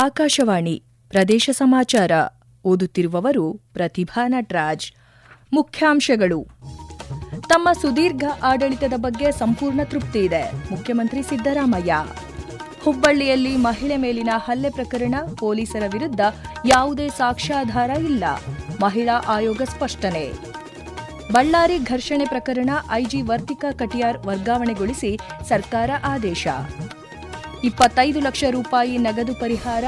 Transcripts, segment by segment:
ಆಕಾಶವಾಣಿ ಪ್ರದೇಶ ಸಮಾಚಾರ ಓದುತ್ತಿರುವವರು ಪ್ರತಿಭಾ ನಟರಾಜ್. ಮುಖ್ಯಾಂಶಗಳು. ತಮ್ಮ ಸುದೀರ್ಘ ಆಡಳಿತದ ಬಗ್ಗೆ ಸಂಪೂರ್ಣ ತೃಪ್ತಿ ಇದೆ, ಮುಖ್ಯಮಂತ್ರಿ ಸಿದ್ದರಾಮಯ್ಯ. ಹುಬ್ಬಳ್ಳಿಯಲ್ಲಿ ಮಹಿಳೆ ಮೇಲಿನ ಹಲ್ಲೆ ಪ್ರಕರಣ, ಪೊಲೀಸರ ವಿರುದ್ಧ ಯಾವುದೇ ಸಾಕ್ಷ್ಯಾಧಾರ ಇಲ್ಲ, ಮಹಿಳಾ ಆಯೋಗ ಸ್ಪಷ್ಟನೆ. ಬಳ್ಳಾರಿ ಘರ್ಷಣೆ ಪ್ರಕರಣ, ಐಜಿ ವರ್ತಿಕಾ ಕಟಿಯಾರ್ ವರ್ಗಾವಣೆಗೊಳಿಸಿ ಸರ್ಕಾರ ಆದೇಶ. 25 ಲಕ್ಷ ರೂಪಾಯಿ ನಗದು ಪರಿಹಾರ,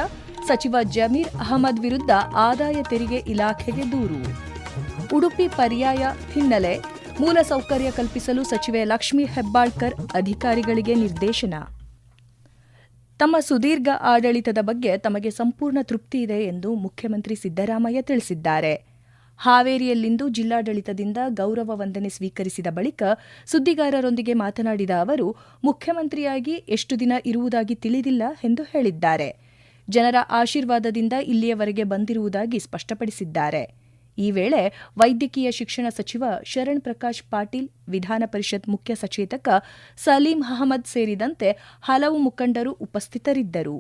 ಸಚಿವ ಜಮೀರ್ ಅಹಮದ್ ವಿರುದ್ಧ ಆದಾಯ ತೆರಿಗೆ ಇಲಾಖೆಗೆ ದೂರು. ಉಡುಪಿ ಪರ್ಯಾಯ ಹಿನ್ನೆಲೆ, ಮೂಲಸೌಕರ್ಯ ಕಲ್ಪಿಸಲು ಸಚಿವೆ ಲಕ್ಷ್ಮೀ ಹೆಬ್ಬಾಳ್ಕರ್ ಅಧಿಕಾರಿಗಳಿಗೆ ನಿರ್ದೇಶನ. ತಮ್ಮ ಸುದೀರ್ಘ ಆಡಳಿತದ ಬಗ್ಗೆ ತಮಗೆ ಸಂಪೂರ್ಣ ತೃಪ್ತಿ ಇದೆ ಎಂದು ಮುಖ್ಯಮಂತ್ರಿ ಸಿದ್ದರಾಮಯ್ಯ ತಿಳಿಸಿದ್ದಾರೆ. ಹಾವೇರಿಯಲ್ಲಿಂದು ಜಿಲ್ಲಾಡಳಿತದಿಂದ ಗೌರವ ವಂದನೆ ಸ್ವೀಕರಿಸಿದ ಬಳಿಕ ಸುದ್ದಿಗಾರರೊಂದಿಗೆ ಮಾತನಾಡಿದ ಅವರು, ಮುಖ್ಯಮಂತ್ರಿಯಾಗಿ ಎಷ್ಟು ದಿನ ಇರುವುದಾಗಿ ತಿಳಿದಿಲ್ಲ ಎಂದು ಹೇಳಿದ್ದಾರೆ. ಜನರ ಆಶೀರ್ವಾದದಿಂದ ಇಲ್ಲಿಯವರೆಗೆ ಬಂದಿರುವುದಾಗಿ ಸ್ಪಷ್ಟಪಡಿಸಿದ್ದಾರೆ. ಈ ವೇಳೆ ವೈದ್ಯಕೀಯ ಶಿಕ್ಷಣ ಸಚಿವ ಶರಣ್ ಪ್ರಕಾಶ್ ಪಾಟೀಲ್, ವಿಧಾನ ಪರಿಷತ್ ಮುಖ್ಯ ಸಚೇತಕ ಸಲೀಂ ಅಹಮದ್ ಸೇರಿದಂತೆ ಹಲವು ಮುಖಂಡರು ಉಪಸ್ಥಿತರಿದ್ದರು.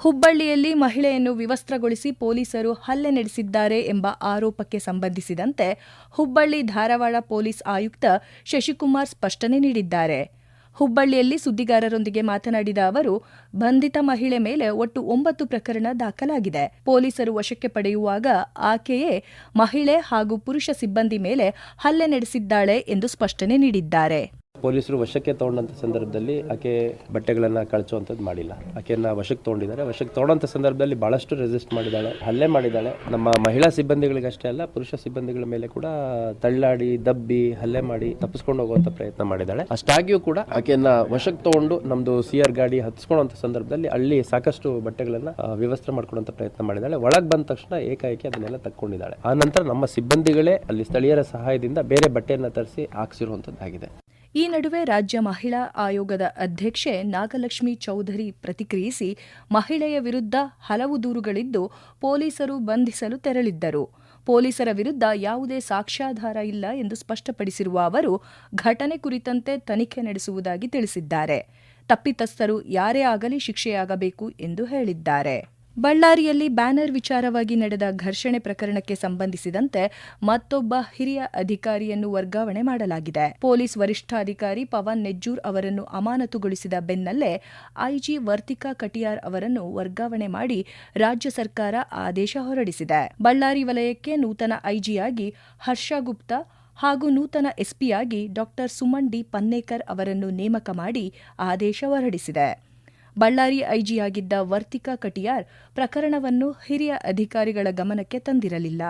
ಹುಬ್ಬಳ್ಳಿಯಲ್ಲಿ ಮಹಿಳೆಯನ್ನು ವಿವಸ್ತ್ರಗೊಳಿಸಿ ಪೊಲೀಸರು ಹಲ್ಲೆ ನಡೆಸಿದ್ದಾರೆ ಎಂಬ ಆರೋಪಕ್ಕೆ ಸಂಬಂಧಿಸಿದಂತೆ ಹುಬ್ಬಳ್ಳಿ ಧಾರವಾಡ ಪೊಲೀಸ್ ಆಯುಕ್ತ ಶಶಿಕುಮಾರ್ ಸ್ಪಷ್ಟನೆ ನೀಡಿದ್ದಾರೆ. ಹುಬ್ಬಳ್ಳಿಯಲ್ಲಿ ಸುದ್ದಿಗಾರರೊಂದಿಗೆ ಮಾತನಾಡಿದ ಅವರು, ಬಂಧಿತ ಮಹಿಳೆ ಮೇಲೆ ಒಟ್ಟು 9 ಪ್ರಕರಣ ದಾಖಲಾಗಿದೆ. ಪೊಲೀಸರು ವಶಕ್ಕೆ ಪಡೆಯುವಾಗ ಆಕೆಯೇ ಮಹಿಳೆ ಹಾಗೂ ಪುರುಷ ಸಿಬ್ಬಂದಿ ಮೇಲೆ ಹಲ್ಲೆ ನಡೆಸಿದ್ದಾಳೆ ಎಂದು ಸ್ಪಷ್ಟನೆ ನೀಡಿದ್ದಾರೆ. ಪೊಲೀಸರು ವಶಕ್ಕೆ ತಗೊಂಡಂಥ ಸಂದರ್ಭದಲ್ಲಿ ಆಕೆ ಬಟ್ಟೆಗಳನ್ನು ಕಳಚುವಂಥದ್ದು ಮಾಡಿಲ್ಲ. ಆಕೆಯನ್ನು ವಶಕ್ಕೆ ತೊಗೊಂಡಿದ್ದಾರೆ. ವಶಕ್ಕೆ ತಗೊಂಡಂಥ ಸಂದರ್ಭದಲ್ಲಿ ಬಹಳಷ್ಟು ರೆಸಿಸ್ಟ್ ಮಾಡಿದ್ದಾಳೆ, ಹಲ್ಲೆ ಮಾಡಿದ್ದಾಳೆ. ನಮ್ಮ ಮಹಿಳಾ ಸಿಬ್ಬಂದಿಗಳಿಗಷ್ಟೇ ಅಲ್ಲ, ಪುರುಷ ಸಿಬ್ಬಂದಿಗಳ ಮೇಲೆ ಕೂಡ ತಳ್ಳಾಡಿ, ದಬ್ಬಿ, ಹಲ್ಲೆ ಮಾಡಿ ತಪ್ಪಿಸ್ಕೊಂಡು ಹೋಗುವಂಥ ಪ್ರಯತ್ನ ಮಾಡಿದ್ದಾಳೆ. ಅಷ್ಟಾಗಿಯೂ ಕೂಡ ಆಕೆಯನ್ನ ವಶಕ್ಕೆ ತಗೊಂಡು ನಮ್ದು CR ಗಾಡಿ ಹತ್ತಿಸ್ಕೊಳ್ಳುವಂಥ ಸಂದರ್ಭದಲ್ಲಿ ಅಲ್ಲಿ ಸಾಕಷ್ಟು ಬಟ್ಟೆಗಳನ್ನು ವ್ಯವಸ್ಥೆ ಮಾಡ್ಕೊಳ್ಳುವಂಥ ಪ್ರಯತ್ನ ಮಾಡಿದ್ದಾಳೆ. ಒಳಗೆ ಬಂದ ತಕ್ಷಣ ಏಕಾಏಕಿ ಅದನ್ನೆಲ್ಲ ತಕ್ಕೊಂಡಿದ್ದಾಳೆ. ಆ ನಂತರ ನಮ್ಮ ಸಿಬ್ಬಂದಿಗಳೇ ಅಲ್ಲಿ ಸ್ಥಳೀಯರ ಸಹಾಯದಿಂದ ಬೇರೆ ಬಟ್ಟೆಯನ್ನು ತರಿಸಿ ಹಾಕಿಸಿರುವಂಥದ್ದಾಗಿದೆ. ಈ ನಡುವೆ ರಾಜ್ಯ ಮಹಿಳಾ ಆಯೋಗದ ಅಧ್ಯಕ್ಷೆ ನಾಗಲಕ್ಷ್ಮಿ ಚೌಧರಿ ಪ್ರತಿಕ್ರಿಯಿಸಿ, ಮಹಿಳೆಯ ವಿರುದ್ಧ ಹಲವು ದೂರುಗಳಿದ್ದು ಪೊಲೀಸರು ಬಂಧಿಸಲು ತೆರಳಿದ್ದರು. ಪೊಲೀಸರ ವಿರುದ್ಧ ಯಾವುದೇ ಸಾಕ್ಷ್ಯಾಧಾರ ಇಲ್ಲ ಎಂದು ಸ್ಪಷ್ಟಪಡಿಸಿರುವ ಅವರು, ಘಟನೆ ಕುರಿತಂತೆ ತನಿಖೆ ನಡೆಸುವುದಾಗಿ ತಿಳಿಸಿದ್ದಾರೆ. ತಪ್ಪಿತಸ್ಥರು ಯಾರೇ ಆಗಲಿ ಶಿಕ್ಷೆಯಾಗಬೇಕು ಎಂದು ಹೇಳಿದ್ದಾರೆ. ಬಳ್ಳಾರಿಯಲ್ಲಿ ಬ್ಯಾನರ್ ವಿಚಾರವಾಗಿ ನಡೆದ ಘರ್ಷಣೆ ಪ್ರಕರಣಕ್ಕೆ ಸಂಬಂಧಿಸಿದಂತೆ ಮತ್ತೊಬ್ಬ ಹಿರಿಯ ಅಧಿಕಾರಿಯನ್ನು ವರ್ಗಾವಣೆ ಮಾಡಲಾಗಿದೆ. ಪೊಲೀಸ್ ವರಿಷ್ಠಾಧಿಕಾರಿ ಪವನ್ ನೆಜ್ಜೂರ್ ಅವರನ್ನು ಅಮಾನತುಗೊಳಿಸಿದ ಬೆನ್ನಲ್ಲೇ ಐಜಿ ವರ್ತಿಕಾ ಕಟಿಯಾರ್ ಅವರನ್ನು ವರ್ಗಾವಣೆ ಮಾಡಿ ರಾಜ್ಯ ಸರ್ಕಾರ ಆದೇಶ ಹೊರಡಿಸಿದೆ. ಬಳ್ಳಾರಿ ವಲಯಕ್ಕೆ ನೂತನ ಐಜಿಯಾಗಿ ಹರ್ಷ ಗುಪ್ತಾ ಹಾಗೂ ನೂತನ ಎಸ್ಪಿಯಾಗಿ ಡಾ ಸುಮನ್ ಡಿ ಪನ್ನೇಕರ್ ಅವರನ್ನು ನೇಮಕ ಮಾಡಿ ಆದೇಶ ಹೊರಡಿಸಿದೆ. ಬಳ್ಳಾರಿ ಐಜಿಯಾಗಿದ್ದ ವರ್ತಿಕಾ ಕಟಿಯಾರ್ ಪ್ರಕರಣವನ್ನು ಹಿರಿಯ ಅಧಿಕಾರಿಗಳ ಗಮನಕ್ಕೆ ತಂದಿರಲಿಲ್ಲ.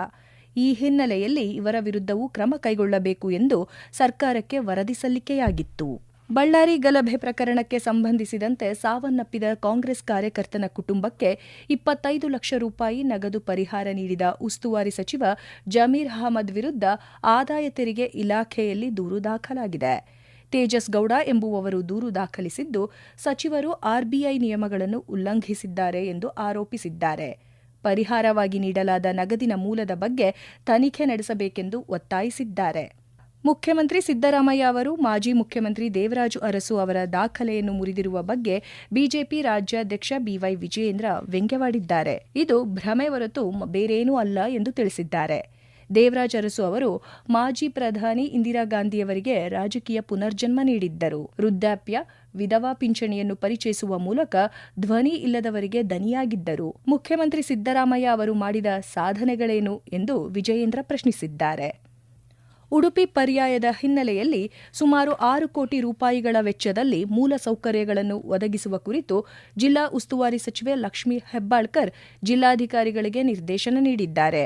ಈ ಹಿನ್ನೆಲೆಯಲ್ಲಿ ಇವರ ವಿರುದ್ಧವೂ ಕ್ರಮ ಕೈಗೊಳ್ಳಬೇಕು ಎಂದು ಸರ್ಕಾರಕ್ಕೆ ವರದಿ ಸಲ್ಲಿಕೆಯಾಗಿತ್ತು. ಬಳ್ಳಾರಿ ಗಲಭೆ ಪ್ರಕರಣಕ್ಕೆ ಸಂಬಂಧಿಸಿದಂತೆ ಸಾವನ್ನಪ್ಪಿದ ಕಾಂಗ್ರೆಸ್ ಕಾರ್ಯಕರ್ತನ ಕುಟುಂಬಕ್ಕೆ 25 ಲಕ್ಷ ರೂಪಾಯಿ ನಗದು ಪರಿಹಾರ ನೀಡಿದ ಉಸ್ತುವಾರಿ ಸಚಿವ ಜಮೀರ್ ಅಹಮದ್ ವಿರುದ್ಧ ಆದಾಯ ತೆರಿಗೆ ಇಲಾಖೆಯಲ್ಲಿ ದೂರು ದಾಖಲಾಗಿದೆ. ತೇಜಸ್ ಗೌಡ ಎಂಬುವವರು ದೂರು ದಾಖಲಿಸಿದ್ದು, ಸಚಿವರು RBI ನಿಯಮಗಳನ್ನು ಉಲ್ಲಂಘಿಸಿದ್ದಾರೆ ಎಂದು ಆರೋಪಿಸಿದ್ದಾರೆ. ಪರಿಹಾರವಾಗಿ ನೀಡಲಾದ ನಗದಿನ ಮೂಲದ ಬಗ್ಗೆ ತನಿಖೆ ನಡೆಸಬೇಕೆಂದು ಒತ್ತಾಯಿಸಿದ್ದಾರೆ. ಮುಖ್ಯಮಂತ್ರಿ ಸಿದ್ದರಾಮಯ್ಯ ಅವರು ಮಾಜಿ ಮುಖ್ಯಮಂತ್ರಿ ದೇವರಾಜು ಅರಸು ಅವರ ದಾಖಲೆಯನ್ನು ಮುರಿದಿರುವ ಬಗ್ಗೆ ಬಿಜೆಪಿ ರಾಜ್ಯಾಧ್ಯಕ್ಷ BY ವಿಜಯೇಂದ್ರ ವ್ಯಂಗ್ಯವಾಡಿದ್ದಾರೆ. ಇದು ಭ್ರಮೆ ಹೊರತು ಬೇರೇನೂ ಅಲ್ಲ ಎಂದು ತಿಳಿಸಿದ್ದಾರೆ. ದೇವರಾಜ್ ಅರಸು ಅವರು ಮಾಜಿ ಪ್ರಧಾನಿ ಇಂದಿರಾ ಗಾಂಧಿಯವರಿಗೆ ರಾಜಕೀಯ ಪುನರ್ಜನ್ಮ ನೀಡಿದ್ದರು. ವೃದ್ಧಾಪ್ಯ, ವಿಧವಾ ಪಿಂಚಣಿಯನ್ನು ಪರಿಚಯಿಸುವ ಮೂಲಕ ಧ್ವನಿ ಇಲ್ಲದವರಿಗೆ ದನಿಯಾಗಿದ್ದರು. ಮುಖ್ಯಮಂತ್ರಿ ಸಿದ್ದರಾಮಯ್ಯ ಅವರು ಮಾಡಿದ ಸಾಧನೆಗಳೇನು ಎಂದು ವಿಜಯೇಂದ್ರ ಪ್ರಶ್ನಿಸಿದ್ದಾರೆ. ಉಡುಪಿ ಪರ್ಯಾಯದ ಹಿನ್ನೆಲೆಯಲ್ಲಿ ಸುಮಾರು 6 ಕೋಟಿ ರೂಪಾಯಿಗಳ ವೆಚ್ಚದಲ್ಲಿ ಮೂಲಸೌಕರ್ಯಗಳನ್ನು ಒದಗಿಸುವ ಕುರಿತು ಜಿಲ್ಲಾ ಉಸ್ತುವಾರಿ ಸಚಿವೆ ಲಕ್ಷ್ಮೀ ಹೆಬ್ಬಾಳ್ಕರ್ ಜಿಲ್ಲಾಧಿಕಾರಿಗಳಿಗೆ ನಿರ್ದೇಶನ ನೀಡಿದ್ದಾರೆ.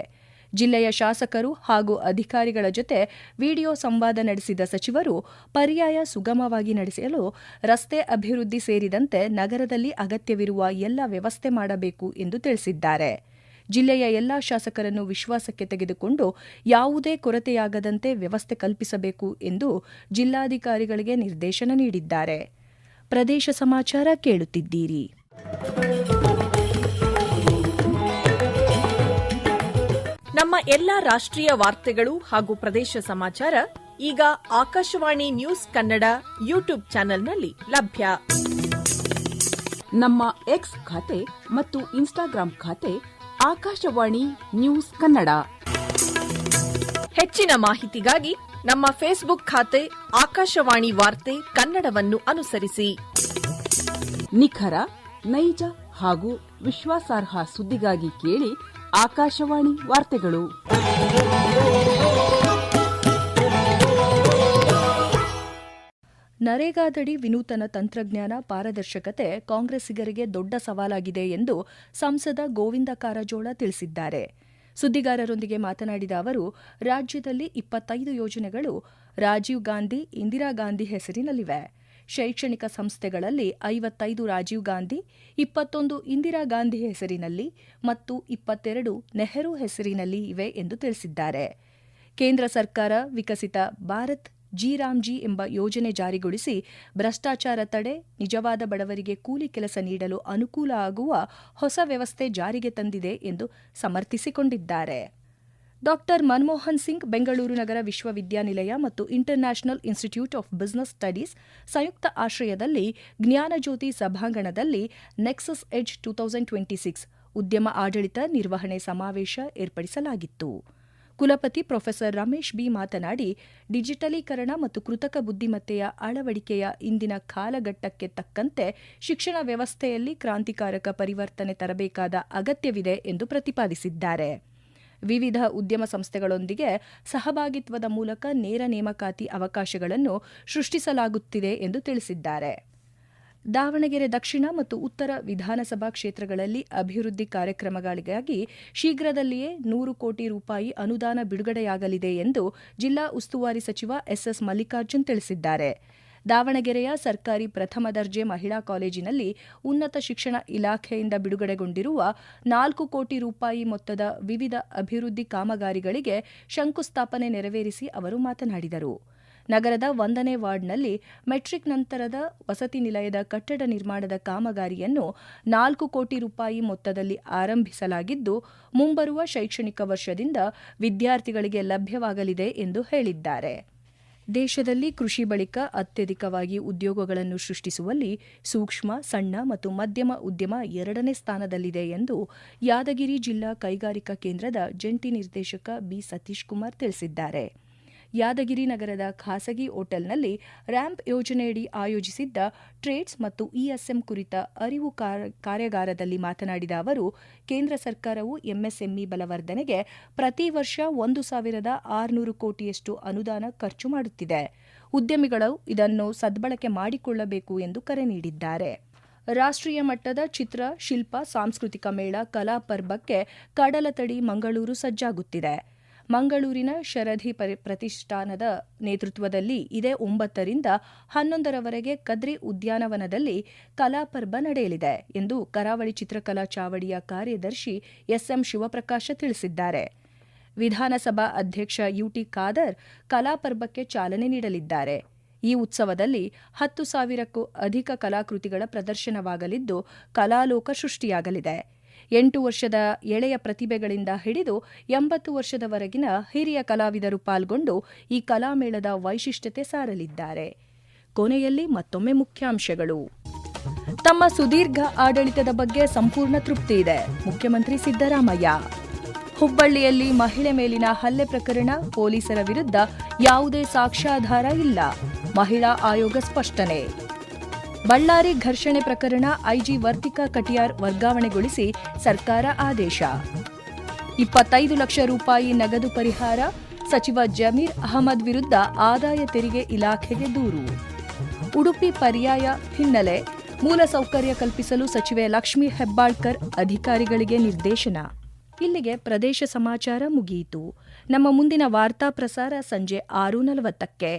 ಜಿಲ್ಲೆಯ ಶಾಸಕರು ಹಾಗೂ ಅಧಿಕಾರಿಗಳ ಜೊತೆ ವಿಡಿಯೋ ಸಂವಾದ ನಡೆಸಿದ ಸಚಿವರು, ಪರ್ಯಾಯ ಸುಗಮವಾಗಿ ನಡೆಸಲು ರಸ್ತೆ ಅಭಿವೃದ್ಧಿ ಸೇರಿದಂತೆ ನಗರದಲ್ಲಿ ಅಗತ್ಯವಿರುವ ಎಲ್ಲ ವ್ಯವಸ್ಥೆ ಮಾಡಬೇಕು ಎಂದು ತಿಳಿಸಿದ್ದಾರೆ. ಜಿಲ್ಲೆಯ ಎಲ್ಲಾ ಶಾಸಕರನ್ನು ವಿಶ್ವಾಸಕ್ಕೆ ತೆಗೆದುಕೊಂಡು ಯಾವುದೇ ಕೊರತೆಯಾಗದಂತೆ ವ್ಯವಸ್ಥೆ ಕಲ್ಪಿಸಬೇಕು ಎಂದು ಜಿಲ್ಲಾಧಿಕಾರಿಗಳಿಗೆ ನಿರ್ದೇಶನ ನೀಡಿದ್ದಾರೆ. ಪ್ರದೇಶ ಸಮಾಚಾರ ಕೇಳುತ್ತಿದ್ದೀರಿ. ನಮ್ಮ ಎಲ್ಲಾ ರಾಷ್ಟ್ರೀಯ ವಾರ್ತೆಗಳು ಹಾಗೂ ಪ್ರದೇಶ ಸಮಾಚಾರ ಈಗ ಆಕಾಶವಾಣಿ ನ್ಯೂಸ್ ಕನ್ನಡ ಯೂಟ್ಯೂಬ್ ಚಾನೆಲ್ನಲ್ಲಿ ಲಭ್ಯ. ನಮ್ಮ ಎಕ್ಸ್ ಖಾತೆ ಮತ್ತು ಇನ್ಸ್ಟಾಗ್ರಾಂ ಖಾತೆ ಆಕಾಶವಾಣಿ ನ್ಯೂಸ್ ಕನ್ನಡ. ಹೆಚ್ಚಿನ ಮಾಹಿತಿಗಾಗಿ ನಮ್ಮ ಫೇಸ್ಬುಕ್ ಖಾತೆ ಆಕಾಶವಾಣಿ ವಾರ್ತೆ ಕನ್ನಡವನ್ನು ಅನುಸರಿಸಿ. ನಿಖರ, ನೈಜ ಹಾಗೂ ವಿಶ್ವಾಸಾರ್ಹ ಸುದ್ದಿಗಾಗಿ ಕೇಳಿ ಆಕಾಶವಾಣಿ ವಾರ್ತೆಗಳು. ನರೇಗಾದಡಿ ವಿನೂತನ ತಂತ್ರಜ್ಞಾನ ಪಾರದರ್ಶಕತೆ ಕಾಂಗ್ರೆಸ್ಸಿಗರಿಗೆ ದೊಡ್ಡ ಸವಾಲಾಗಿದೆ ಎಂದು ಸಂಸದ ಗೋವಿಂದ ಕಾರಜೋಳ ತಿಳಿಸಿದ್ದಾರೆ. ಸುದ್ದಿಗಾರರೊಂದಿಗೆ ಮಾತನಾಡಿದ ಅವರು, ರಾಜ್ಯದಲ್ಲಿ 25 ಯೋಜನೆಗಳು ರಾಜೀವ್ ಗಾಂಧಿ, ಇಂದಿರಾ ಗಾಂಧಿ ಹೆಸರಿನಲ್ಲಿವೆ. ಶೈಕ್ಷಣಿಕ ಸಂಸ್ಥೆಗಳಲ್ಲಿ 55 ರಾಜೀವ್ ಗಾಂಧಿ, 21 ಇಂದಿರಾ ಗಾಂಧಿ ಹೆಸರಿನಲ್ಲಿ ಮತ್ತು 22 ನೆಹರು ಹೆಸರಿನಲ್ಲಿ ಇವೆ ಎಂದು ತಿಳಿಸಿದ್ದಾರೆ. ಕೇಂದ್ರ ಸರ್ಕಾರ ವಿಕಸಿತ ಭಾರತ್ ಜಿ ಎಂಬ ಯೋಜನೆ ಜಾರಿಗೊಳಿಸಿ ಭ್ರಷ್ಟಾಚಾರ ತಡೆ, ನಿಜವಾದ ಬಡವರಿಗೆ ಕೂಲಿ ಕೆಲಸ ನೀಡಲು ಅನುಕೂಲ ಆಗುವ ಹೊಸ ವ್ಯವಸ್ಥೆ ಜಾರಿಗೆ ತಂದಿದೆ ಎಂದು ಸಮರ್ಥಿಸಿಕೊಂಡಿದ್ದಾರೆ. ಡಾ. ಮನಮೋಹನ್ ಸಿಂಗ್ ಬೆಂಗಳೂರು ನಗರ ವಿಶ್ವವಿದ್ಯಾನಿಲಯ ಮತ್ತು international institute of business studies ಸಂಯುಕ್ತ ಆಶ್ರಯದಲ್ಲಿ ಜ್ಞಾನಜ್ಯೋತಿ ಸಭಾಂಗಣದಲ್ಲಿ ನೆಕ್ಸಸ್ ಎಡ್ಜ್ 2026 ಉದ್ಯಮ ಆಡಳಿತ ನಿರ್ವಹಣೆ ಸಮಾವೇಶ ಏರ್ಪಡಿಸಲಾಗಿತ್ತು. ಕುಲಪತಿ ಪ್ರೊಫೆಸರ್ ರಮೇಶ್ ಬಿ ಮಾತನಾಡಿ, ಡಿಜಿಟಲೀಕರಣ ಮತ್ತು ಕೃತಕ ಬುದ್ದಿಮತ್ತೆಯ ಅಳವಡಿಕೆಯ ಇಂದಿನ ಕಾಲಘಟ್ಟಕ್ಕೆ ತಕ್ಕಂತೆ ಶಿಕ್ಷಣ ವ್ಯವಸ್ಥೆಯಲ್ಲಿ ಕ್ರಾಂತಿಕಾರಕ ಪರಿವರ್ತನೆ ತರಬೇಕಾದ ಅಗತ್ಯವಿದೆ ಎಂದು ಪ್ರತಿಪಾದಿಸಿದ್ದಾರೆ. ವಿವಿಧ ಉದ್ಯಮ ಸಂಸ್ಥೆಗಳೊಂದಿಗೆ ಸಹಭಾಗಿತ್ವದ ಮೂಲಕ ನೇರ ನೇಮಕಾತಿ ಅವಕಾಶಗಳನ್ನು ಸೃಷ್ಟಿಸಲಾಗುತ್ತಿದೆ ಎಂದು ತಿಳಿಸಿದ್ದಾರೆ. ದಾವಣಗೆರೆ ದಕ್ಷಿಣ ಮತ್ತು ಉತ್ತರ ವಿಧಾನಸಭಾ ಕ್ಷೇತ್ರಗಳಲ್ಲಿ ಅಭಿವೃದ್ಧಿ ಕಾರ್ಯಕ್ರಮಗಳಿಗಾಗಿ ಶೀಘ್ರದಲ್ಲಿಯೇ 100 ಕೋಟಿ ರೂಪಾಯಿ ಅನುದಾನ ಬಿಡುಗಡೆಯಾಗಲಿದೆ ಎಂದು ಜಿಲ್ಲಾ ಉಸ್ತುವಾರಿ ಸಚಿವ ಎಸ್ಎಸ್ ಮಲ್ಲಿಕಾರ್ಜುನ್ ತಿಳಿಸಿದ್ದಾರೆ. ದಾವಣಗೆರೆಯ ಸರ್ಕಾರಿ ಪ್ರಥಮ ದರ್ಜೆ ಮಹಿಳಾ ಕಾಲೇಜಿನಲ್ಲಿ ಉನ್ನತ ಶಿಕ್ಷಣ ಇಲಾಖೆಯಿಂದ ಬಿಡುಗಡೆಗೊಂಡಿರುವ 4 ಕೋಟಿ ರೂಪಾಯಿ ಮೊತ್ತದ ವಿವಿಧ ಅಭಿವೃದ್ಧಿ ಕಾಮಗಾರಿಗಳಿಗೆ ಶಂಕುಸ್ಥಾಪನೆ ನೆರವೇರಿಸಿ ಅವರು ಮಾತನಾಡಿದರು. ನಗರದ 1ನೇ ವಾರ್ಡ್ನಲ್ಲಿ ಮೆಟ್ರಿಕ್ ನಂತರದ ವಸತಿ ನಿಲಯದ ಕಟ್ಟಡ ನಿರ್ಮಾಣದ ಕಾಮಗಾರಿಯನ್ನು 4 ಕೋಟಿ ರೂಪಾಯಿ ಮೊತ್ತದಲ್ಲಿ ಆರಂಭಿಸಲಾಗಿದ್ದು, ಮುಂಬರುವ ಶೈಕ್ಷಣಿಕ ವರ್ಷದಿಂದ ವಿದ್ಯಾರ್ಥಿಗಳಿಗೆ ಲಭ್ಯವಾಗಲಿದೆ ಎಂದು ಹೇಳಿದ್ದಾರೆ. ದೇಶದಲ್ಲಿ ಕೃಷಿ ಬಳಿಕ ಅತ್ಯಧಿಕವಾಗಿ ಉದ್ಯೋಗಗಳನ್ನು ಸೃಷ್ಟಿಸುವಲ್ಲಿ ಸೂಕ್ಷ್ಮ, ಸಣ್ಣ ಮತ್ತು ಮಧ್ಯಮ ಉದ್ಯಮ 2ನೇ ಸ್ಥಾನದಲ್ಲಿದೆ ಎಂದು ಯಾದಗಿರಿ ಜಿಲ್ಲಾ ಕೈಗಾರಿಕಾ ಕೇಂದ್ರದ ಜಂಟಿ ನಿರ್ದೇಶಕ ಬಿ ಸತೀಶ್ ಕುಮಾರ್ ತಿಳಿಸಿದ್ದಾರೆ. ಯಾದಗಿರಿ ನಗರದ ಖಾಸಗಿ ಹೋಟೆಲ್ನಲ್ಲಿ ರ್ಯಾಂಪ್ ಯೋಜನೆಯಡಿ ಆಯೋಜಿಸಿದ್ದ ಟ್ರೇಡ್ಸ್ ಮತ್ತು ಇಎಸ್ಎಂ ಕುರಿತ ಅರಿವು ಕಾರ್ಯಾಗಾರದಲ್ಲಿ ಮಾತನಾಡಿದ ಅವರು, ಕೇಂದ್ರ ಸರ್ಕಾರವು ಎಂಎಸ್ಎಂಇ ಬಲವರ್ಧನೆಗೆ ಪ್ರತಿ ವರ್ಷ 1,600 ಕೋಟಿಯಷ್ಟು ಅನುದಾನ ಖರ್ಚು ಮಾಡುತ್ತಿದೆ. ಉದ್ಯಮಿಗಳು ಇದನ್ನು ಸದ್ಬಳಕೆ ಮಾಡಿಕೊಳ್ಳಬೇಕು ಎಂದು ಕರೆ ನೀಡಿದ್ದಾರೆ. ರಾಷ್ಟ್ರೀಯ ಮಟ್ಟದ ಚಿತ್ರ, ಶಿಲ್ಪ, ಸಾಂಸ್ಕೃತಿಕ ಮೇಳ ಕಲಾ ಪರ್ಬಕ್ಕೆ ಕಡಲತಡಿ ಮಂಗಳೂರು ಸಜ್ಜಾಗುತ್ತಿದೆ. ಮಂಗಳೂರಿನ ಶರಧಿ ಪ್ರತಿಷ್ಠಾನದ ನೇತೃತ್ವದಲ್ಲಿ ಇದೇ 9ರಿಂದ 11ರವರೆಗೆ ಕದ್ರಿ ಉದ್ಯಾನವನದಲ್ಲಿ ಕಲಾಪರ್ವ ನಡೆಯಲಿದೆ ಎಂದು ಕರಾವಳಿ ಚಿತ್ರಕಲಾ ಚಾವಡಿಯ ಕಾರ್ಯದರ್ಶಿ ಎಸ್ಎಂ ಶಿವಪ್ರಕಾಶ ತಿಳಿಸಿದ್ದಾರೆ. ವಿಧಾನಸಭಾ ಅಧ್ಯಕ್ಷ ಯುಟಿ ಖಾದರ್ ಕಲಾಪರ್ವಕ್ಕೆ ಚಾಲನೆ ನೀಡಲಿದ್ದಾರೆ. ಈ ಉತ್ಸವದಲ್ಲಿ 10,000ಕ್ಕೂ ಅಧಿಕ ಕಲಾಕೃತಿಗಳ ಪ್ರದರ್ಶನವಾಗಲಿದ್ದು, ಕಲಾಲೋಕ ಸೃಷ್ಟಿಯಾಗಲಿದೆ. 8 ವರ್ಷದ ಎಳೆಯ ಪ್ರತಿಭೆಗಳಿಂದ ಹಿಡಿದು 80 ವರ್ಷದವರೆಗಿನ ಹಿರಿಯ ಕಲಾವಿದರು ಪಾಲ್ಗೊಂಡು ಈ ಕಲಾಮೇಳದ ವೈಶಿಷ್ಟ್ಯತೆ ಸಾರಲಿದ್ದಾರೆ. ಕೊನೆಯಲ್ಲಿ ಮತ್ತೊಮ್ಮೆ ಮುಖ್ಯಾಂಶಗಳು. ತಮ್ಮ ಸುದೀರ್ಘ ಆಡಳಿತದ ಬಗ್ಗೆ ಸಂಪೂರ್ಣ ತೃಪ್ತಿ ಇದೆ, ಮುಖ್ಯಮಂತ್ರಿ ಸಿದ್ದರಾಮಯ್ಯ. ಹುಬ್ಬಳ್ಳಿಯಲ್ಲಿ ಮಹಿಳೆ ಮೇಲಿನ ಹಲ್ಲೆ ಪ್ರಕರಣ, ಪೊಲೀಸರ ವಿರುದ್ಧ ಯಾವುದೇ ಸಾಕ್ಷ್ಯಾಧಾರ ಇಲ್ಲ, ಮಹಿಳಾ ಆಯೋಗ ಸ್ಪಷ್ಟನೆ. ಬಳ್ಳಾರಿ ಘರ್ಷಣೆ ಪ್ರಕರಣ, ಐಜಿ ವರ್ತಿಕಾ ಕಟಿಯಾರ್ ವರ್ಗಾವಣೆಗೊಳಿಸಿ ಸರ್ಕಾರ ಆದೇಶ. 25 ಲಕ್ಷ ರೂಪಾಯಿ ನಗದು ಪರಿಹಾರ, ಸಚಿವ ಜಮೀರ್ ಅಹಮದ್ ವಿರುದ್ಧ ಆದಾಯ ತೆರಿಗೆ ಇಲಾಖೆಗೆ ದೂರು. ಉಡುಪಿ ಪರ್ಯಾಯ ಹಿನ್ನೆಲೆ, ಮೂಲಸೌಕರ್ಯ ಕಲ್ಪಿಸಲು ಸಚಿವೆ ಲಕ್ಷ್ಮೀ ಹೆಬ್ಬಾಳ್ಕರ್ ಅಧಿಕಾರಿಗಳಿಗೆ ನಿರ್ದೇಶನ. ಇಲ್ಲಿಗೆ ಪ್ರದೇಶ ಸಮಾಚಾರ ಮುಗಿಯಿತು. ನಮ್ಮ ಮುಂದಿನ ವಾರ್ತಾ ಪ್ರಸಾರ ಸಂಜೆ 6:40ಕ್ಕೆ.